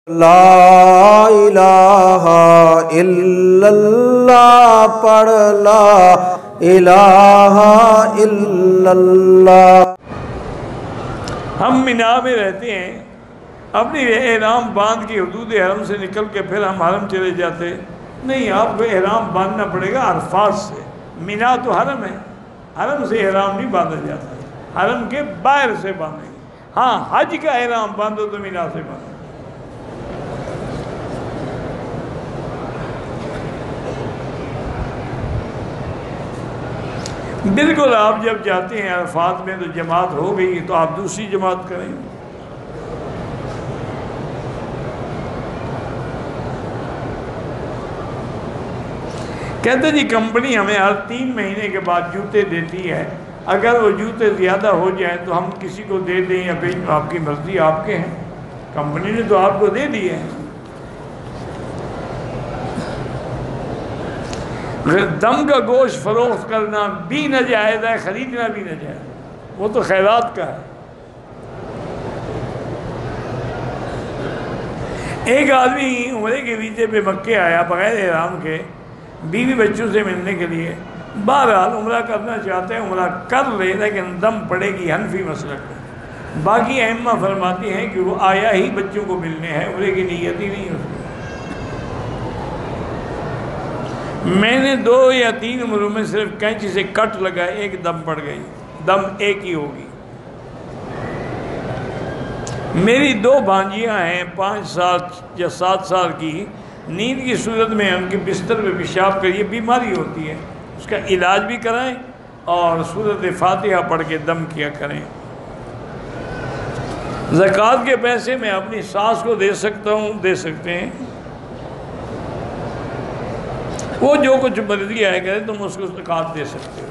لا الہ الا اللہ پڑھ لا الہ الا اللہ۔ ہم مینا میں رہتے ہیں، اپنی احرام باندھ کے حدود حرم سے نکل کے پھر ہم حرم چلے جاتے نہیں۔ آپ کو احرام باندھنا پڑے گا عرفات سے۔ مینا تو حرم ہے، حرم سے احرام نہیں باندھا جاتا، حرم کے باہر سے باندھیں گے۔ ہاں حج کا احرام باندھو تو مینا سے باندھو۔ بالکل آپ جب جاتے ہیں عرفات میں تو جماعت ہو گئی تو آپ دوسری جماعت کریں۔ کہتے جی کمپنی ہمیں ہر 3 مہینے کے بعد جوتے دیتی ہے، اگر وہ جوتے زیادہ ہو جائیں تو ہم کسی کو دے دیں یا پھر آپ کی مرضی، آپ کے ہیں، کمپنی نے تو آپ کو دے دی ہے۔ دم کا گوشت فروخت کرنا بھی ناجائز ہے، خریدنا بھی ناجائز ہے، وہ تو خیرات کا ہے۔ ایک آدمی عمرے کے ویزے پہ مکے آیا بغیر احرام کے، بیوی بچوں سے ملنے کے لیے۔ بہرحال عمرہ کرنا چاہتے ہیں، عمرہ کر لے، لیکن دم پڑے گی حنفی مسلک میں۔ باقی ائمہ فرماتے ہیں کہ وہ آیا ہی بچوں کو ملنے ہے، عمرے کی نیت ہی نہیں ہوتی۔ میں نے 2 یا 3 عمروں میں صرف کینچی سے کٹ لگائے، ایک دم پڑ گئی، دم ایک ہی ہوگی۔ میری 2 بھانجیاں ہیں 5 سال یا 7 سال کی، نیند کی صورت میں ان کے بستر پہ پیشاب کریے، بیماری ہوتی ہے، اس کا علاج بھی کرائیں اور سورۃ فاتحہ پڑھ کے دم کیا کریں۔ زکوٰۃ کے پیسے میں اپنی ساس کو دے سکتا ہوں، دے سکتے ہیں، وہ جو کچھ مرضی آئے کرے تم اس کو زکوٰۃ دے سکتے ہو۔